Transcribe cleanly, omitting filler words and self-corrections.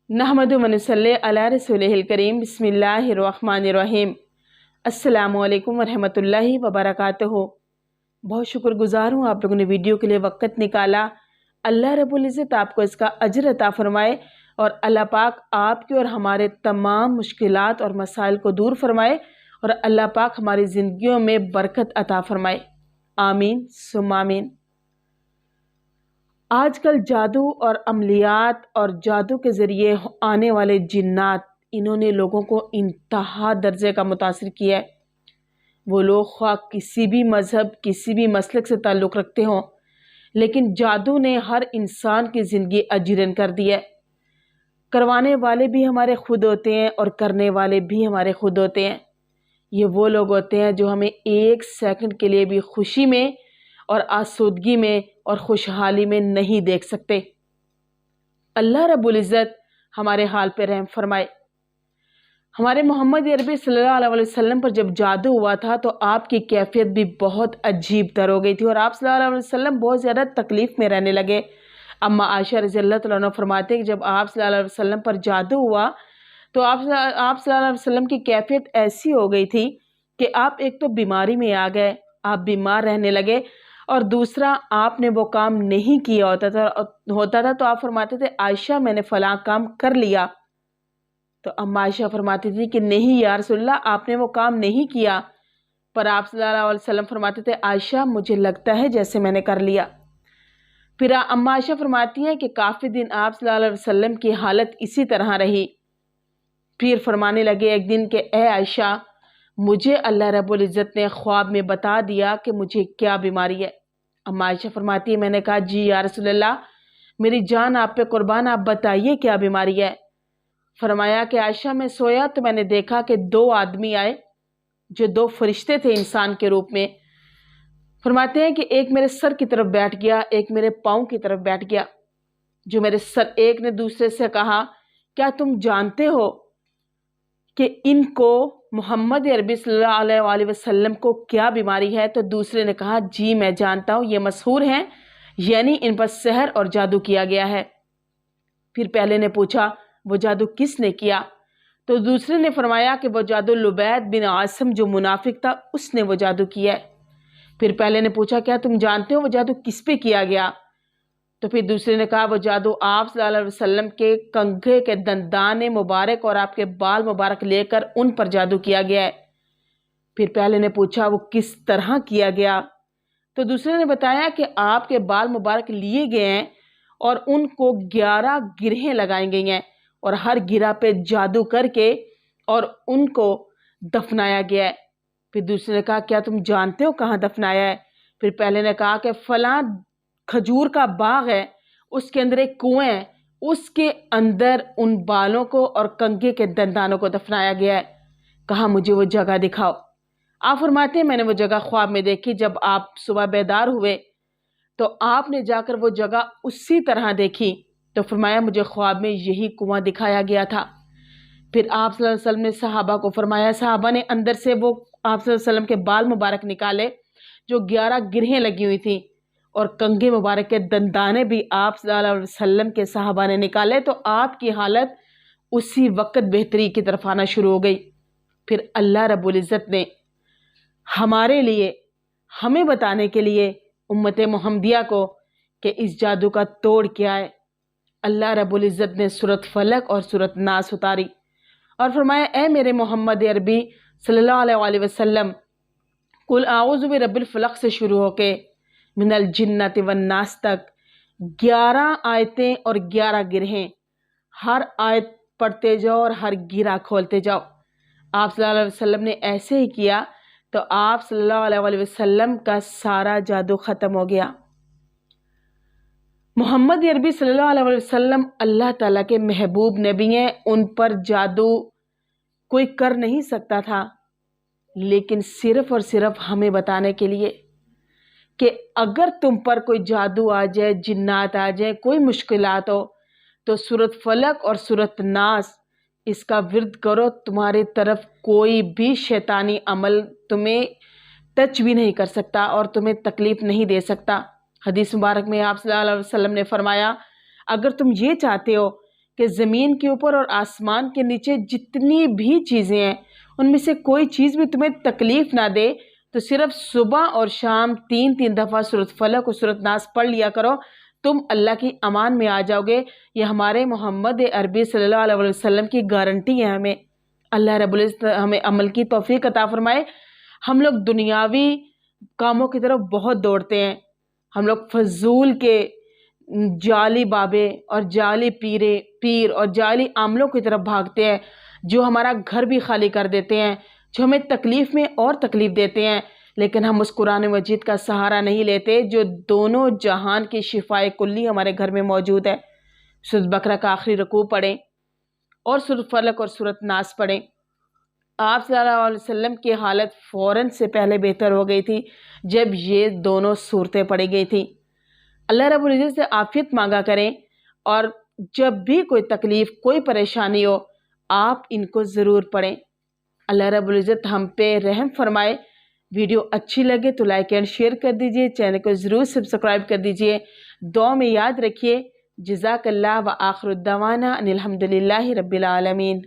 नहमदु व नसल्ली अला रसूलिहिल करीम बिस्मिल्लाहिर्रहमानिर्रहीम। अस्सलामु अलैकुम वरहमतुल्लाहि वबरकातुहू। बहुत शुक्रगुजार हूँ आप लोगों ने वीडियो के लिए वक़्त निकाला। अल्लाह रब्बुल इज़्ज़त आपको इसका अजर अता फरमाए और अल्लाह पाक आपके और हमारे तमाम मुश्किलात और मसाइल को दूर फरमाए और अल्लाह पाक हमारी ज़िंदगियों में बरकत अता फरमाए। आमीन सुम्मा आमीन। आजकल जादू और अमलियात और जादू के ज़रिए आने वाले जिन्नात, इन्होंने लोगों को इंतहा दर्जे का मुतासिर किया है। वो लोग ख्वाह किसी भी मज़हब किसी भी मसलक से ताल्लुक़ रखते हों, लेकिन जादू ने हर इंसान की ज़िंदगी अजीरन कर दी है। करवाने वाले भी हमारे खुद होते हैं और करने वाले भी हमारे खुद होते हैं। ये वो लोग होते हैं जो हमें एक सेकंड के लिए भी खुशी में और आसूदगी में और खुशहाली में नहीं देख सकते। अल्लाह रब्बुल इज़्ज़त हमारे हाल पे रहम फरमाए। हमारे मोहम्मद अरबी सल्लल्लाहु अलैहि वसल्लम पर जब जादू हुआ था तो आपकी कैफियत भी बहुत अजीब तर हो गई थी और आप सल्लल्लाहु अलैहि वसल्लम बहुत ज़्यादा तकलीफ़ में रहने लगे। अम्मा आयशा रज़ियल्लाहु तआला अन्हा फरमाते हैं कि जब आप सल्लल्लाहु अलैहि वसल्लम पर जादू हुआ तो आप सल्लल्लाहु अलैहि वसल्लम की कैफियत ऐसी हो गई थी कि आप एक तो बीमारी में आ गए, आप बीमार रहने लगे, और दूसरा आपने वो काम नहीं किया होता था तो आप फरमाते थे आयशा मैंने फ़लाँ काम कर लिया। तो अम्मा आयशा फरमाती थी कि नहीं या रसूलल्लाह आपने वो काम नहीं किया, पर आप सल्लल्लाहु अलैहि वसल्लम फरमाते थे आयशा मुझे लगता है जैसे मैंने कर लिया। फिर अम्मा आयशा फरमाती हैं कि काफ़ी दिन आप सल्लल्लाहु अलैहि वसल्लम की हालत इसी तरह रही। फिर फरमाने लगे एक दिन कि ए आयशा मुझे अल्लाह रब्बुल इज़्ज़त ने ख्वाब में बता दिया कि मुझे क्या बीमारी है। अम्मा आयशा फरमाती है मैंने कहा जी या रसूलल्लाह मेरी जान आप पे कुर्बान, आप बताइए क्या बीमारी है। फरमाया कि आयशा मैं सोया तो मैंने देखा कि दो आदमी आए जो दो फरिश्ते थे इंसान के रूप में। फरमाते हैं कि एक मेरे सर की तरफ बैठ गया, एक मेरे पाँव की तरफ बैठ गया। जो मेरे सर, एक ने दूसरे से कहा क्या तुम जानते हो कि इनको मोहम्मद अरबी सल्लल्लाहु अलैहि वसल्लम को क्या बीमारी है? तो दूसरे ने कहा जी मैं जानता हूँ, ये मशहूर हैं, यानी इन पर सहर और जादू किया गया है। फिर पहले ने पूछा वो जादू किसने किया? तो दूसरे ने फरमाया कि वो जादू लुबैद बिन आसिम जो मुनाफिक था उसने वो जादू किया है। फिर पहले ने पूछा क्या तुम जानते हो वो जादू किस पे किया गया? तो फिर दूसरे ने कहा वो जादू आप सल्लल्लाहु अलैहि वसल्लम के कंघे के दंदाने मुबारक और आपके बाल मुबारक लेकर उन पर जादू किया गया है। फिर पहले ने पूछा वो किस तरह किया गया? तो दूसरे ने बताया कि आपके बाल मुबारक लिए गए हैं और उनको 11 गिरहें लगाई गई हैं और हर गिरा पे जादू करके और उनको दफनाया गया है। फिर दूसरे ने कहा क्या तुम जानते हो कहाँ दफनाया है? फिर पहले ने कहा कि फलां खजूर का बाग है, उसके अंदर एक कुआं है, उसके अंदर उन बालों को और कंघे के दंदानों को दफनाया गया है। कहा मुझे वो जगह दिखाओ। आप फरमाते हैं मैंने वो जगह ख्वाब में देखी। जब आप सुबह बेदार हुए तो आपने जाकर वो जगह उसी तरह देखी तो फरमाया मुझे ख्वाब में यही कुआं दिखाया गया था। फिर आप सल्लल्लाहु अलैहि वसल्लम ने सहाबा को फरमाया, सहाबा ने अंदर से वो आप सल्लल्लाहु अलैहि वसल्लम के बाल मुबारक निकाले जो 11 गिरहें लगी हुई थी और कंघे मुबारक के दंदाने भी आप सल्लल्लाहु अलैहि वसल्लम के सहाबा ने निकाले। तो आपकी हालत उसी वक्त बेहतरी की तरफ आना शुरू हो गई। फिर अल्लाह रब्बुल इज़्ज़त ने हमारे लिए, हमें बताने के लिए उम्मत मोहम्मदिया को कि इस जादू का तोड़ क्या है, अल्लाह रब्बुल इज़्ज़त ने सूरत फलक और सूरत नास उतारी और फरमाया ए मेरे मोहम्मद अरबी सल्लल्लाहु अलैहि वसल्लम कुल आऊज़ु बि रब्बिल फलक से शुरू होके मिनल जिन्नति वन नास तक 11 आयतें और 11 गिरहें, हर आयत पढ़ते जाओ और हर गिरा खोलते जाओ। आप सल्लल्लाहु अलैहि वसल्लम ने ऐसे ही किया तो आप सल्लल्लाहु अलैहि वसल्लम का सारा जादू ख़त्म हो गया। मोहम्मद अरबी सल्लल्लाहु अलैहि वसल्लम अल्लाह ताला के महबूब नबी हैं, उन पर जादू कोई कर नहीं सकता था, लेकिन सिर्फ़ और सिर्फ हमें बताने के लिए कि अगर तुम पर कोई जादू आ जाए, जिन्नात आ जाए, कोई मुश्किलात हो तो सूरत फलक और सूरत नास इसका विर्द करो, तुम्हारी तरफ कोई भी शैतानी अमल तुम्हें टच भी नहीं कर सकता और तुम्हें तकलीफ़ नहीं दे सकता। हदीस मुबारक में आप सल्लल्लाहु अलैहि वसल्लम ने फरमाया अगर तुम ये चाहते हो کہ زمین کے اوپر اور آسمان کے نیچے جتنی بھی چیزیں ہیں ان میں سے کوئی چیز بھی تمہیں تکلیف نہ دے تو صرف صبح اور شام 3 دفعہ سورۃ فلق اور سورۃ ناس پڑھ لیا کرو، تم اللہ کی امان میں آ جاؤ گے۔ یہ ہمارے محمد عربی صلی اللہ علیہ وسلم کی گارنٹی ہے۔ ہمیں اللہ رب العزت ہمیں عمل کی توفیق عطا فرمائے۔ ہم لوگ دنیاوی کاموں کی طرف بہت دوڑتے ہیں، ہم لوگ فضول کے جعلی بابے اور جعلی پیر اور جعلی عاملوں کی طرف بھاگتے ہیں، جو ہمارا گھر بھی خالی کر دیتے ہیں، جو ہمیں تکلیف میں اور تکلیف دیتے ہیں، لیکن ہم اس قرآن مجید کا سہارا نہیں لیتے جو دونوں جہان کی شفائے کلی ہمارے گھر میں موجود ہے۔ سورۃ بقرہ کا آخری رکوع پڑھیں اور سورۃ فلق اور سورۃ ناس پڑھیں۔ آپ صلی اللہ علیہ وسلم کی حالت فوراً سے پہلے بہتر ہو گئی تھی جب یہ دونوں صورتیں پڑھی گئی تھیں۔ اللہ رب العزت سے عافیت مانگا کریں، اور جب بھی کوئی تکلیف کوئی پریشانی ہو آپ ان کو ضرور پڑھیں۔ اللہ رب العزت ہم پہ رحم فرمائے۔ ویڈیو اچھی لگے تو لائک اینڈ شیئر کر دیجئے، چینل کو ضرور سبسکرائب کر دیجئے، دعا میں یاد رکھیے۔ جزاک اللہ و آخر الدعوانا ان الحمد للہ رب العالمین۔